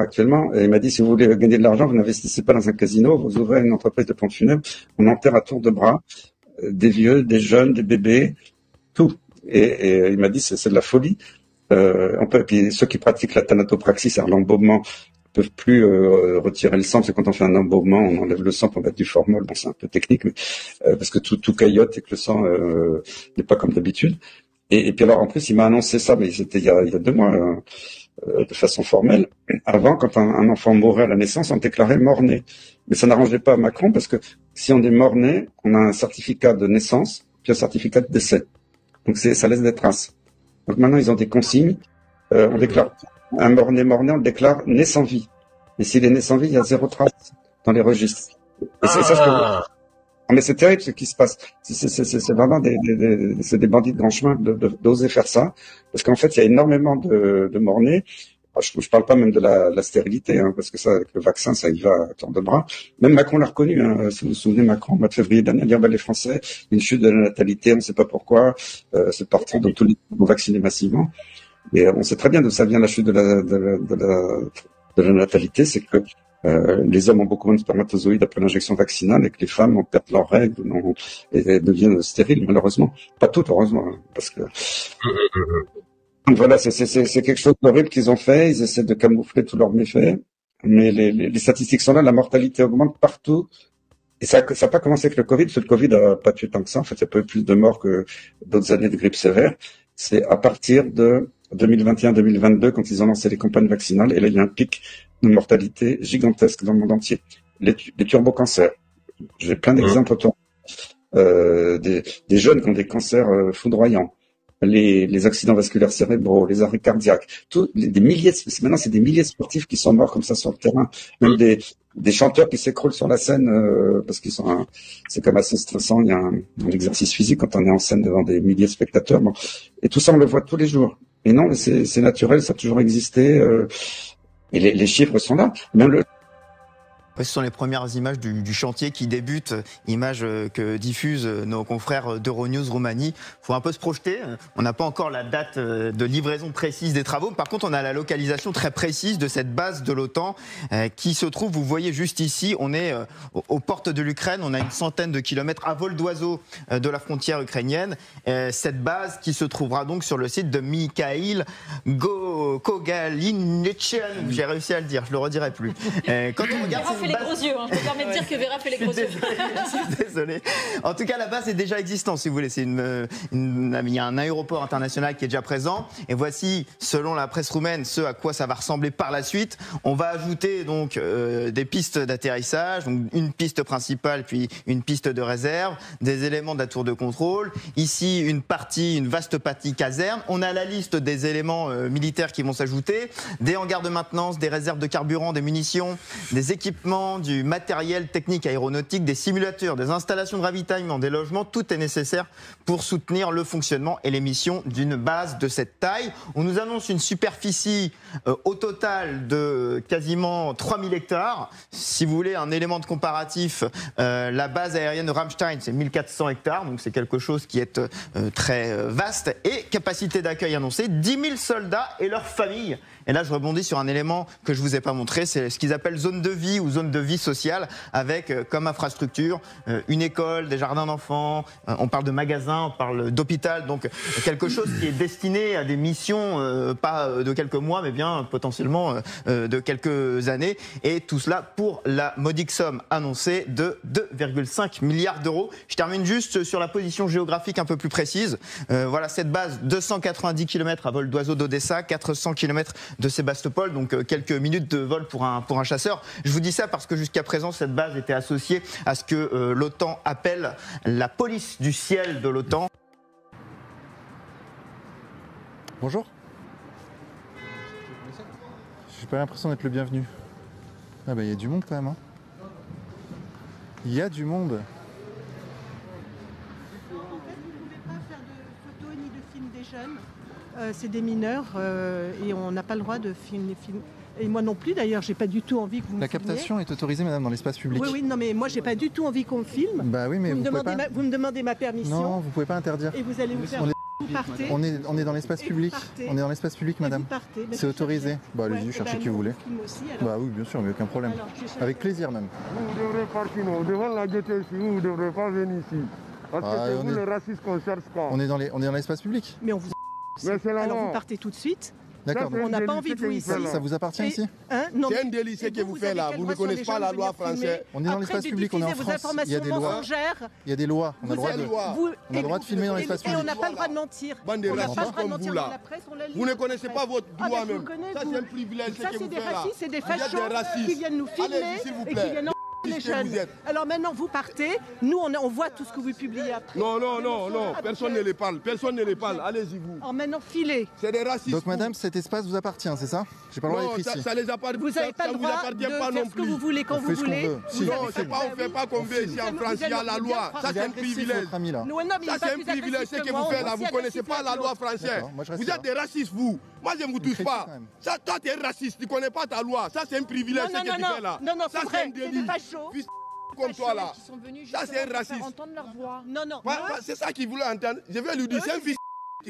actuellement. Et il m'a dit, si vous voulez gagner de l'argent, vous n'investissez pas dans un casino, vous ouvrez une entreprise de pompes funèbres, on enterre à tour de bras des vieux, des jeunes, des bébés, tout. Et il m'a dit, c'est de la folie. Puis ceux qui pratiquent la thanatopraxie, c'est-à-dire l'embaumement, peuvent plus retirer le sang, parce que quand on fait un embaumement, on enlève le sang pour mettre du formol. Bon, c'est un peu technique, mais parce que tout caillote et que le sang n'est pas comme d'habitude. Et puis alors, en plus, il m'a annoncé ça, mais c'était il y a 2 mois, de façon formelle. Avant, quand un enfant mourait à la naissance, on déclarait mort-né. Mais ça n'arrangeait pas Macron, parce que si on est mort-né, on a un certificat de naissance, puis un certificat de décès. Donc ça laisse des traces. Donc maintenant, ils ont des consignes. On déclare un mort-né, on le déclare né sans vie. Et s'il est né sans vie, il y a 0 trace dans les registres. Et c'est ça ce que... Mais c'est terrible ce qui se passe. C'est vraiment c'est des bandits de grand chemin d'oser faire ça, parce qu'en fait il y a énormément de morts-nés. Je parle pas même de la stérilité, hein, parce que ça, avec le vaccin, ça y va à tour de bras. Même Macron l'a reconnu. Hein, si vous vous souvenez, Macron, au mois de février dernier, il a dit les Français, une chute de la natalité, on ne sait pas pourquoi, c'est parti, donc tous les vont vacciner massivement. Et on sait très bien d'où ça vient la chute de la natalité, c'est que les hommes ont beaucoup moins de spermatozoïdes après l'injection vaccinale et que les femmes ont perdu leurs règles et deviennent stériles, malheureusement. Pas toutes, heureusement, hein, parce que... Donc voilà, c'est quelque chose d'horrible qu'ils ont fait. Ils essaient de camoufler tous leurs méfaits. Mais les statistiques sont là, la mortalité augmente partout. Et ça n'a pas commencé avec le Covid, parce que le Covid n'a pas tué tant que ça. En fait, il y a pas eu plus de morts que d'autres années de grippe sévère. C'est à partir de 2021-2022, quand ils ont lancé les campagnes vaccinales. Et là, il y a un pic de mortalité gigantesque dans le monde entier. Les turbocancers. J'ai plein d'exemples autour. Des jeunes qui ont des cancers foudroyants. Les accidents vasculaires cérébraux, les arrêts cardiaques, maintenant c'est des milliers de sportifs qui sont morts comme ça sur le terrain, même des chanteurs qui s'écroulent sur la scène parce qu'ils sont c'est comme assez stressant, il y a un exercice physique quand on est en scène devant des milliers de spectateurs, bon. Et tout ça on le voit tous les jours. Et non, c'est naturel, ça a toujours existé et les chiffres sont là. Même ce sont les premières images du chantier qui débute, images que diffusent nos confrères d'Euronews Roumanie. Il faut un peu se projeter. On n'a pas encore la date de livraison précise des travaux. Par contre, on a la localisation très précise de cette base de l'OTAN qui se trouve, vous voyez juste ici, on est aux portes de l'Ukraine. On a une centaine de kilomètres à vol d'oiseau de la frontière ukrainienne. Cette base qui se trouvera donc sur le site de Mikhail Kogalinitchan. J'ai réussi à le dire, je le redirai plus. Quand on regarde fait les gros yeux, hein. Je me permets de dire que Vera fait les gros yeux. Désolé. En tout cas, la base est déjà existante, si vous voulez. Il y a un aéroport international qui est déjà présent. Et voici, selon la presse roumaine, ce à quoi ça va ressembler par la suite. On va ajouter donc des pistes d'atterrissage, donc une piste principale, puis une piste de réserve, des éléments de la tour de contrôle. Ici, une vaste partie caserne. On a la liste des éléments militaires qui vont s'ajouter, des hangars de maintenance, des réserves de carburant, des munitions, des équipements, du matériel technique aéronautique, des simulateurs, des installations de ravitaillement, des logements, tout est nécessaire pour soutenir le fonctionnement et les missions d'une base de cette taille. On nous annonce une superficie au total de quasiment 3000 hectares. Si vous voulez un élément de comparatif, la base aérienne de Ramstein, c'est 1400 hectares, donc c'est quelque chose qui est très vaste. Et capacité d'accueil annoncée, 10 000 soldats et leurs familles. Et là, je rebondis sur un élément que je ne vous ai pas montré, c'est ce qu'ils appellent zone de vie ou zone de vie sociale, avec comme infrastructure une école, des jardins d'enfants, on parle de magasins, on parle d'hôpital, donc quelque chose qui est destiné à des missions, pas de quelques mois, mais bien potentiellement de quelques années. Et tout cela pour la modique somme annoncée de 2,5 milliards d'euros. Je termine juste sur la position géographique un peu plus précise. Voilà cette base, 290 km à vol d'oiseau d'Odessa, 400 km de Sébastopol, donc quelques minutes de vol pour un chasseur. Je vous dis ça parce que jusqu'à présent, cette base était associée à ce que l'OTAN appelle la police du ciel de l'OTAN. Bonjour. J'ai pas l'impression d'être le bienvenu. Ah bah il y a du monde quand même. Hein. Il y a du monde. Vous ne pouvez pas faire de photos ni de films des jeunes. C'est des mineurs et on n'a pas le droit de filmer. Et moi non plus d'ailleurs, j'ai pas du tout envie que vous me filmiez. La captation est autorisée, madame, dans l'espace public. Oui, non, mais moi j'ai pas du tout envie qu'on me filme. Bah oui, mais vous me demandez ma permission. Non, vous pouvez pas interdire. Et vous allez vous faire partez. On est dans l'espace Et vous public. partez. On est dans l'espace public, Et madame. vous partez. Mais C'est autorisé. Bah allez-y, Ouais, cherchez bah, qui vous voulez. on filme aussi, alors. Bah oui, bien sûr, mais aucun problème. Alors, je cherche- Avec plaisir même. Vous devrez partir, non. Devant la gaieté ici, vous ne devrez pas venir ici. Parce que Ah, c'est on vous est- le raciste qu'on cherche pas. On est dans l'espace public. Mais on vous. Mais c'est la Alors loi. vous partez tout de suite. D'accord. Ça, c'est On n'a un pas délit, envie de ce que vous vous ici. faites là. Ça vous appartient Et- ici? Hein non, C'est mais- un délit ce et que vous faites avez là. quel Vous droit ne sur les connaissez pas gens la de loi venir filmer française. On est dans Après, l'espace de public, on est en diffuser vos France. Il y a informations des lois. mensongères. Il y a des lois. On a le droit Vous de. êtes loi. Vous- On a le droit de filmer dans l'espace Et on public. n'a pas le droit de mentir. Bande de On n'a racistes pas le droit de comme mentir vous, dans là. la presse, on la lit Vous ne dans la connaissez presse. pas votre Ah, droit ben, je même. vous connais, Ça, vous. c'est un privilège ce Ça, que c'est vous des faites là. racistes, c'est des Vous êtes fachos des racistes. qui viennent nous filmer Allez-y, s'il vous et qui plaît. viennent les Qu'est-ce que jeunes. vous êtes? Alors maintenant, vous partez. Nous, on voit tout ce que vous publiez après. Non, non, Des non, mensonges non. après. Personne ne les parle. Personne ne les parle. Allez-y, vous. Alors maintenant, filez. C'est des racistes. Donc madame, cet espace vous appartient, c'est ça? J'ai pas le droit Non, d'être ici. ça les appartient. Vous n'avez pas ça le vous droit appartient de pas faire non ce que plus. vous voulez quand On vous fait ce qu'on voulez. veut. Si. Vous Non, avez c'est pas- pas, on fait pas qu'on veut ici en Vous France. Il y a allez la bien loi. prendre- Ça, c'est un Agressif, privilège. votre ami là. Non, non, mais Ça, il est c'est pas un plus privilège, agressif ce que que moi, vous on faites est là. aussi Vous connaissez agressif pas la avec loi l'autre. française. D'accord, moi, je reste Vous là. êtes des racistes, vous. Moi, je ne vous touche critique, pas. quand même. Ça, toi, tu es raciste. Tu ne connais pas ta loi. Ça, c'est un privilège, ce que tu fais là. Non, non, Ça, c'est vrai, un c'est délit. des fachos. Fils comme toi là. Qui sont venus Ça, c'est un justement pour raciste. faire entendre leur voix. Non, non. Ouais, ouais, c'est ça qu'il voulait entendre. Je vais lui dire, c'est un fils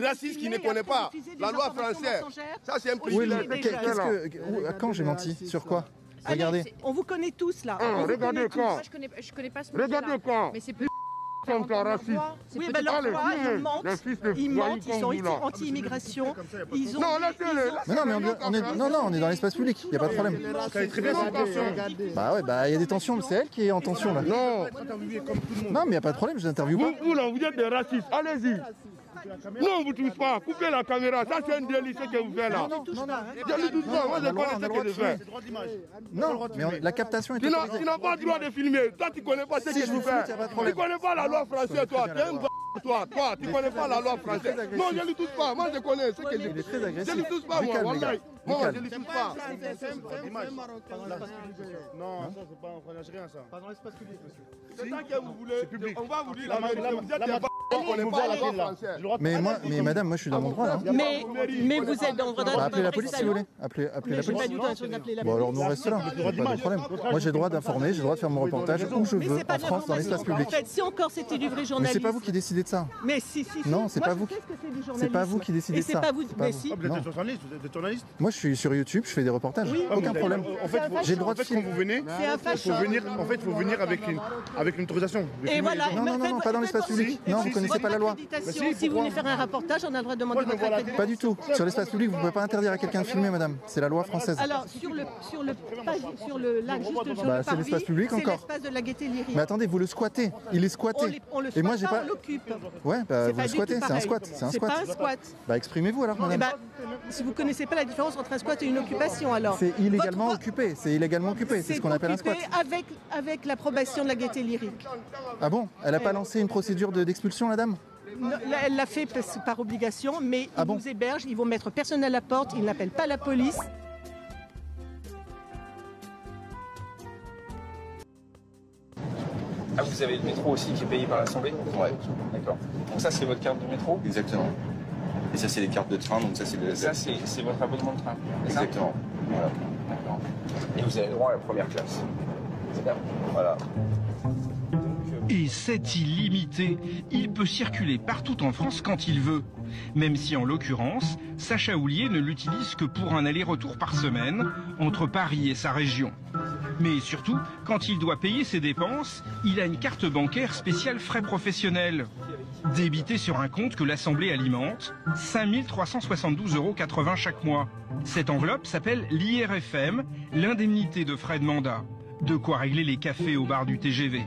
raciste qui ne connaît pas la loi française. Ça, c'est un Oui, privilège. mais ce que tu fais là. Quand j'ai menti? Sur quoi? Regardez. On vous connaît tous là. Ah, On vous regardez connaît tous. quand. Moi, je connais pas ce mot-là. Regardez quand. Mais c'est plus Comme toi, raciste. C'est Oui, peut-être ben leur Allez, foi, filmez. ils mentent. Les fils de Ils voyous mentent, ils comme sont vous, là. anti-immigration. Ils ont. Non, laissez-le. Mais non, mais on est dans l'espace public. Il y a pas de problème. Bah ouais, bah il y a des tensions, mais c'est elle qui est en tension là. Non, Non, mais il y a pas de problème, je l'interviewe pas. vous là, vous êtes des racistes. Allez-y. Non, on ne vous touche pas. Coupez la caméra. Ça, c'est un délit ce que vous faites là. Touche pas, hein. Je ne touche pas. Moi, je connais ce que je fais. Non, mais la captation est Tu autorisée. n'as pas le droit de filmer. Toi, tu ne connais pas ce Si que je tu vous floute, fais. y a pas de Tu problème. ne connais pas la loi française, toi. Tu es un toi, tu ne connais pas la loi française. Non, je ne lui touche pas. Moi, je connais ce que je Il est très Je agressif. ne lui touche pas, Du moi. calme, les gars. Wallahi. Du Moi, calme. je ne lui touche pas. Non, ça c'est pas, on lâche rien ça. Pas dans l'espace public, monsieur. C'est ça que vous voulez. On va vous dire la Là, vérité. Vous êtes des on ne connaît Vous pas voir la la loi ville là. française. J'ai le droit de- Mais madame, moi je suis dans mon droit là. Mais vous êtes dans votre droit. Bah, appelez la police si vous voulez. Appelez la Mais j'ai pas police. du tout l'intention d'appeler la Bon alors police. nous on reste là, pas de problème. Moi j'ai le droit d'informer, j'ai le droit de faire mon reportage où je Mais veux c'est pas en France dans l'espace d'information. public. En fait, si encore c'était du vrai Mais journalisme. c'est pas vous qui décidez de ça. Mais si. Non, c'est Moi, pas je vous sais ce que c'est du C'est journalisme. pas vous qui décidez Et de c'est ça. pas vous. C'est pas Mais vous. si. Ah, vous êtes Non. journaliste, vous êtes journaliste. Moi je suis sur YouTube, je fais des reportages. Oui, Aucun mais problème. En fait, C'est un J'ai le droit de quand filmer. vous venez, C'est un facho. faut venir avec une autorisation. de Et filmer voilà. les gens. Non, pas dans l'espace public. Non, vous connaissez pas la loi. Si vous venez faire un reportage, on a le droit de demander votre accréditation. Pas du tout. Sur l'espace public, vous ne pouvez pas interdire à quelqu'un de filmer, madame. C'est la loi française. Alors sur le lac juste devant Bah, le c'est l'espace public c'est encore. l'espace de la Gaîté Lyrique. Mais attendez, vous le squattez. Il est squatté. On le Et moi squatte j'ai pas, pas. on l'occupe. Ouais, bah C'est vous pas le du squattez, tout c'est un pareil. squat. C'est un C'est pas un squat. squat. Bah exprimez-vous alors, Eh madame. ben, si vous connaissez pas la différence entre un squat et une occupation, alors. C'est illégalement Votre- occupé. C'est illégalement occupé. C'est ce qu'on appelle un squat. occupé avec l'approbation de la Gaîté Lyrique. Ah bon? Elle a pas lancé une procédure d'expulsion, la dame? Non, là, elle l'a fait par obligation, mais Ah ils bon nous hébergent, ils vont mettre personne à la porte, ils n'appellent pas la police. Ah, vous avez le métro aussi qui est payé par l'Assemblée? Ouais, D'accord. Donc ça, c'est votre carte de métro? exactement. Et ça, c'est les cartes de train, donc ça, c'est le. Ça, c'est votre abonnement de train? c'est ça Exactement. Voilà. D'accord. Et vous avez le droit à la première classe? C'est bien. Voilà. Et c'est illimité. Il peut circuler partout en France quand il veut. Même si en l'occurrence, Sacha Houlier ne l'utilise que pour un aller-retour par semaine entre Paris et sa région. Mais surtout, quand il doit payer ses dépenses, il a une carte bancaire spéciale frais professionnels. Débitée sur un compte que l'Assemblée alimente, 5 372,80 € chaque mois. Cette enveloppe s'appelle l'IRFM, l'indemnité de frais de mandat. De quoi régler les cafés au bar du TGV.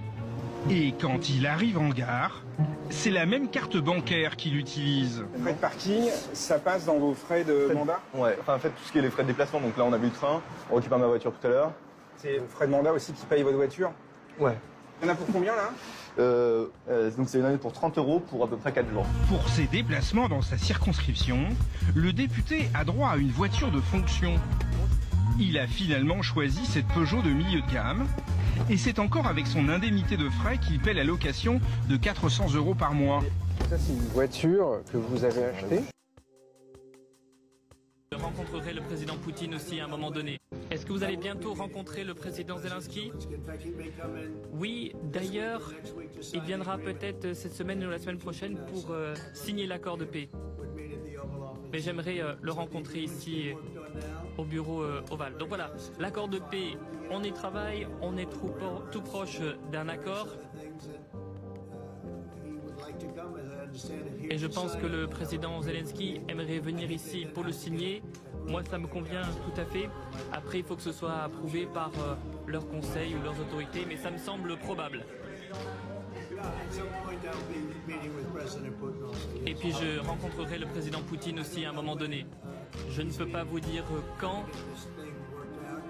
Et quand il arrive en gare, c'est la même carte bancaire qu'il utilise. Frais de parking, ça passe dans vos frais de mandat? Ouais, enfin, en fait, tout ce qui est les frais de déplacement, donc là, on a vu le train, on récupère ma voiture tout à l'heure. C'est le frais de mandat aussi qui paye votre voiture? Ouais. Il y en a pour combien là? Donc c'est une année pour 30 € pour à peu près 4 jours. Pour ses déplacements dans sa circonscription, le député a droit à une voiture de fonction. Il a finalement choisi cette Peugeot de milieu de gamme. Et c'est encore avec son indemnité de frais qu'il paie la location de 400 € par mois. Ça, c'est une voiture que vous avez achetée? Je rencontrerai le président Poutine aussi à un moment donné. Est-ce que vous allez bientôt rencontrer le président Zelensky? Oui, d'ailleurs, il viendra peut-être cette semaine ou la semaine prochaine pour signer l'accord de paix. Mais j'aimerais le rencontrer ici au bureau ovale. Donc voilà, l'accord de paix, on y travaille, on est tout proche d'un accord. Et je pense que le président Zelensky aimerait venir ici pour le signer. Moi, ça me convient tout à fait. Après, il faut que ce soit approuvé par leurs conseils ou leurs autorités, mais ça me semble probable. Et puis je rencontrerai le président Poutine aussi à un moment donné. Je ne peux pas vous dire quand,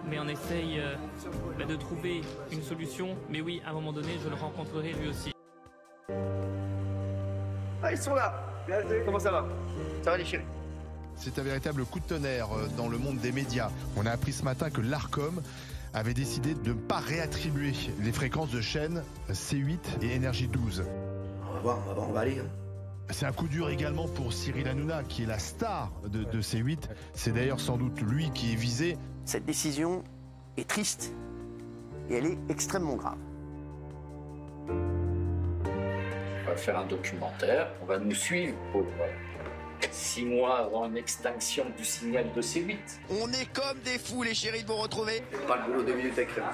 mais on essaye de trouver une solution. Mais oui, à un moment donné, je le rencontrerai lui aussi. Ah, ils sont là. Comment ça va? Ça va les chéris? C'est un véritable coup de tonnerre dans le monde des médias. On a appris ce matin que l'Arcom avait décidé de ne pas réattribuer les fréquences de chaînes C8 et Énergie 12. On va aller. C'est un coup dur également pour Cyril Hanouna, qui est la star de C8. C'est d'ailleurs sans doute lui qui est visé. Cette décision est triste et elle est extrêmement grave. On va faire un documentaire, on va nous suivre pour 6 mois avant une extinction du signal de C8. On est comme des fous, les chéris, de vous retrouver. Pas le boulot 2 minutes avec Rémi.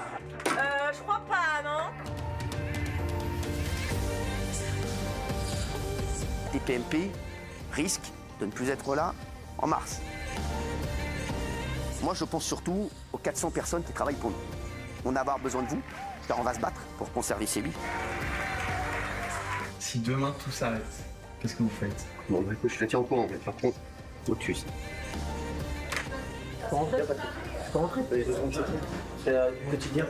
Je crois pas, non? TPMP risque de ne plus être là en mars. Moi, je pense surtout aux 400 personnes qui travaillent pour nous. On va avoir besoin de vous, car on va se battre pour conserver C8. Si demain tout s'arrête, qu'est-ce que vous faites? Bon, bah écoute, je te tiens au courant, mais par contre, faut que tu sais. Tu peux rentrer? Tu peux rentrer? C'est du quotidien.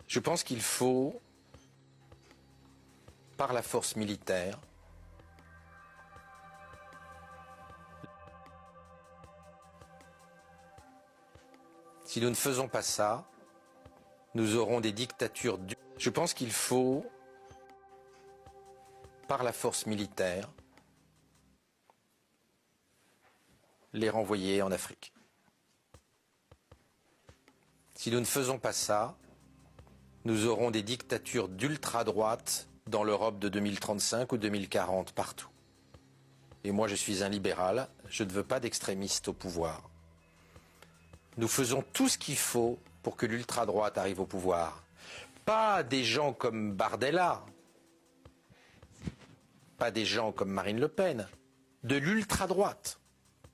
Je pense qu'il faut, par la force militaire, si nous ne faisons pas ça, nous aurons des dictatures. Je pense qu'il faut, par la force militaire, les renvoyer en Afrique. Si nous ne faisons pas ça, nous aurons des dictatures d'ultra-droite dans l'Europe de 2035 ou 2040 partout. Et moi, je suis un libéral, je ne veux pas d'extrémistes au pouvoir. Nous faisons tout ce qu'il faut pour que l'ultra-droite arrive au pouvoir. Pas des gens comme Bardella, pas des gens comme Marine Le Pen, de l'ultra-droite.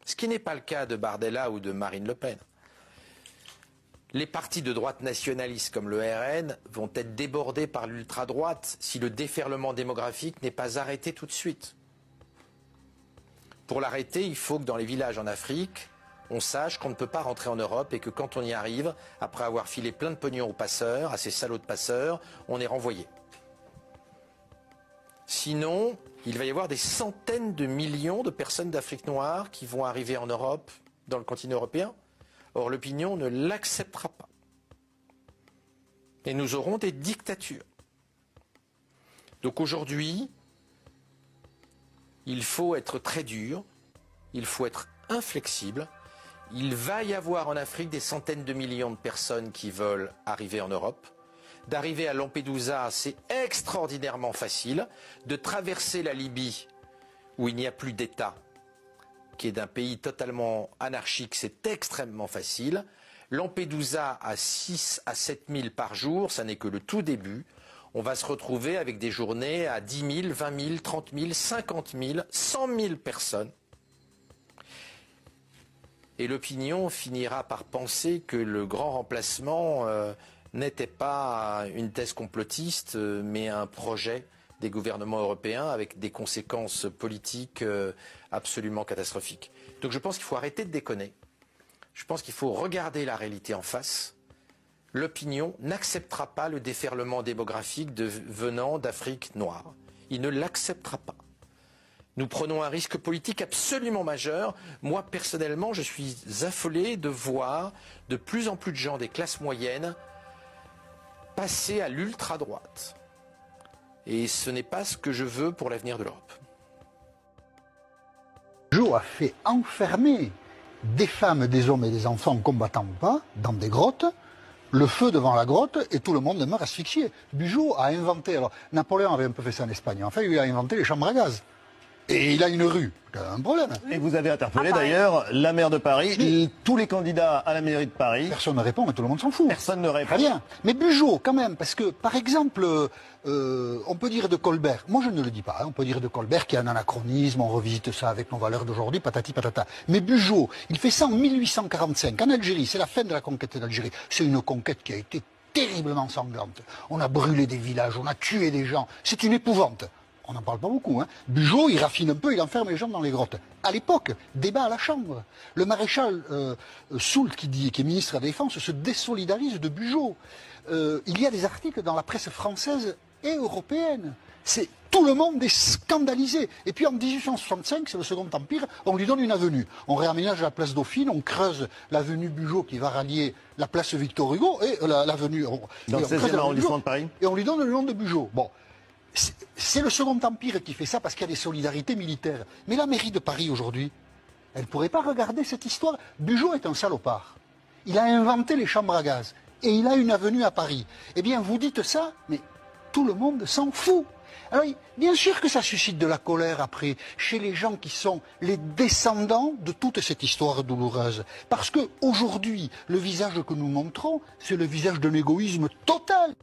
Ce qui n'est pas le cas de Bardella ou de Marine Le Pen. Les partis de droite nationalistes comme le RN vont être débordés par l'ultra-droite si le déferlement démographique n'est pas arrêté tout de suite. Pour l'arrêter, il faut que dans les villages en Afrique, on sache qu'on ne peut pas rentrer en Europe et que quand on y arrive, après avoir filé plein de pognon aux passeurs, à ces salauds de passeurs, on est renvoyé. Sinon, il va y avoir des centaines de millions de personnes d'Afrique noire qui vont arriver en Europe, dans le continent européen. Or, l'opinion ne l'acceptera pas. Et nous aurons des dictatures. Donc aujourd'hui, il faut être très dur, il faut être inflexible. Il va y avoir en Afrique des centaines de millions de personnes qui veulent arriver en Europe. D'arriver à Lampedusa, c'est extraordinairement facile. De traverser la Libye, où il n'y a plus d'État, qui est d'un pays totalement anarchique, c'est extrêmement facile. Lampedusa à 6 à 7 000 par jour, ça n'est que le tout début. On va se retrouver avec des journées à 10 000, 20 000, 30 000, 50 000, 100 000 personnes. Et l'opinion finira par penser que le grand remplacement n'était pas une thèse complotiste, mais un projet des gouvernements européens avec des conséquences politiques absolument catastrophiques. Donc je pense qu'il faut arrêter de déconner. Je pense qu'il faut regarder la réalité en face. L'opinion n'acceptera pas le déferlement démographique venant d'Afrique noire. Il ne l'acceptera pas. Nous prenons un risque politique absolument majeur. Moi, personnellement, je suis affolé de voir de plus en plus de gens des classes moyennes passer à l'ultra-droite. Et ce n'est pas ce que je veux pour l'avenir de l'Europe. Bugeaud a fait enfermer des femmes, des hommes et des enfants, combattants ou pas, dans des grottes, le feu devant la grotte et tout le monde meurt asphyxié. Bugeaud a inventé, alors Napoléon avait un peu fait ça en Espagne, enfin il a inventé les chambres à gaz. Et il a une rue, un problème. Et vous avez interpellé d'ailleurs la maire de Paris, tous les candidats à la mairie de Paris. Personne ne répond, mais tout le monde s'en fout. Personne ne répond. Très bien. Mais Bugeaud, quand même, parce que, par exemple, on peut dire de Colbert, moi je ne le dis pas, hein, on peut dire de Colbert qu'il y a un anachronisme, on revisite ça avec nos valeurs d'aujourd'hui, patati patata. Mais Bugeaud, il fait ça en 1845, en Algérie, c'est la fin de la conquête d'Algérie. C'est une conquête qui a été terriblement sanglante. On a brûlé des villages, on a tué des gens, c'est une épouvante. On n'en parle pas beaucoup. Hein. Bugeaud, il raffine un peu, il enferme les gens dans les grottes. À l'époque, débat à la Chambre. Le maréchal Soult, qui est ministre de la Défense, se désolidarise de Bugeaud. Il y a des articles dans la presse française et européenne. Tout le monde est scandalisé. Et puis en 1865, c'est le Second Empire, on lui donne une avenue. On réaménage la place Dauphine, on creuse l'avenue Bugeaud qui va rallier la place Victor Hugo et l'avenue... Dans le 16e arrondissement de Paris. Et on lui donne le nom de Bugeaud. Bon. C'est le Second Empire qui fait ça parce qu'il y a des solidarités militaires. Mais la mairie de Paris aujourd'hui, elle ne pourrait pas regarder cette histoire. Bugeaud est un salopard. Il a inventé les chambres à gaz. Et il a une avenue à Paris. Eh bien, vous dites ça, mais tout le monde s'en fout. Alors, bien sûr que ça suscite de la colère après, chez les gens qui sont les descendants de toute cette histoire douloureuse. Parce qu'aujourd'hui, le visage que nous montrons, c'est le visage d'un égoïsme total.